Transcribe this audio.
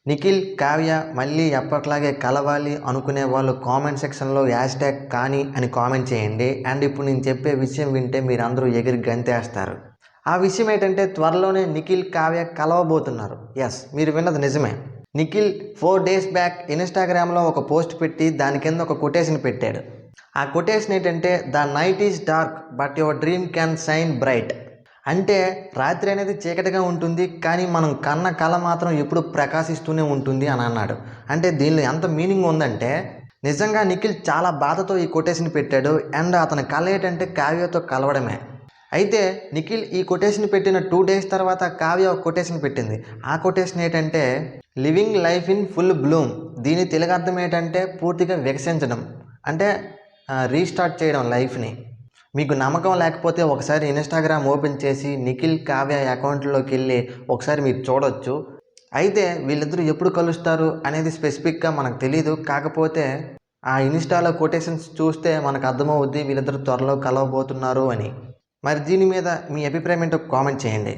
నిఖిల్, కావ్య మళ్ళీ ఎప్పట్లాగే కలవాలి అనుకునే వాళ్ళు కామెంట్ సెక్షన్లో #, కానీ అని కామెంట్ చేయండి. అండ్ ఇప్పుడు నేను చెప్పే విషయం వింటే మీరందరూ ఎగిరి గంతేస్తారు. ఆ విషయం ఏంటంటే త్వరలోనే నిఖిల్, కావ్య కలవబోతున్నారు. ఎస్, మీరు విన్నది నిజమే. నిఖిల్ 4 days బ్యాక్ ఇన్స్టాగ్రామ్లో ఒక పోస్ట్ పెట్టి దాని కింద ఒక కొటేషన్ పెట్టాడు. ఆ కొటేషన్ ఏంటంటే, the night is dark but your dream can shine bright. అంటే రాత్రి అనేది చీకటిగా ఉంటుంది, కానీ మనం కన్న కళ మాత్రం ఎప్పుడు ప్రకాశిస్తూనే ఉంటుంది అని అన్నాడు. అంటే దీనిలో ఎంత మీనింగ్ ఉందంటే, నిజంగా నిఖిల్ చాలా బాధతో ఈ కొటేషన్ పెట్టాడు. అండ్ అతని కళ ఏంటంటే కావ్యతో కలవడమే. అయితే నిఖిల్ ఈ కొటేషన్ పెట్టిన 2 days తర్వాత కావ్య ఒక కొటేషన్ పెట్టింది. ఆ కొటేషన్ ఏంటంటే, living life in full Bloom. దీని తెలుగు అర్థం ఏంటంటే పూర్తిగా వికసించడం, అంటే రీస్టార్ట్ చేయడం లైఫ్ని. మీకు నమ్మకం లేకపోతే ఒకసారి ఇన్స్టాగ్రామ్ ఓపెన్ చేసి నిఖిల్, కావ్య అకౌంట్లోకి వెళ్ళి ఒకసారి మీరు చూడొచ్చు. అయితే వీళ్ళిద్దరూ ఎప్పుడు కలుస్తారు అనేది స్పెసిఫిక్గా మనకు తెలియదు. కాకపోతే ఆ ఇన్స్టాలో కొటేషన్స్ చూస్తే మనకు అర్థమవుద్ది వీళ్ళిద్దరూ త్వరలో కలవబోతున్నారు అని. మరి దీని మీద మీ అభిప్రాయం ఏంటో కామెంట్ చేయండి.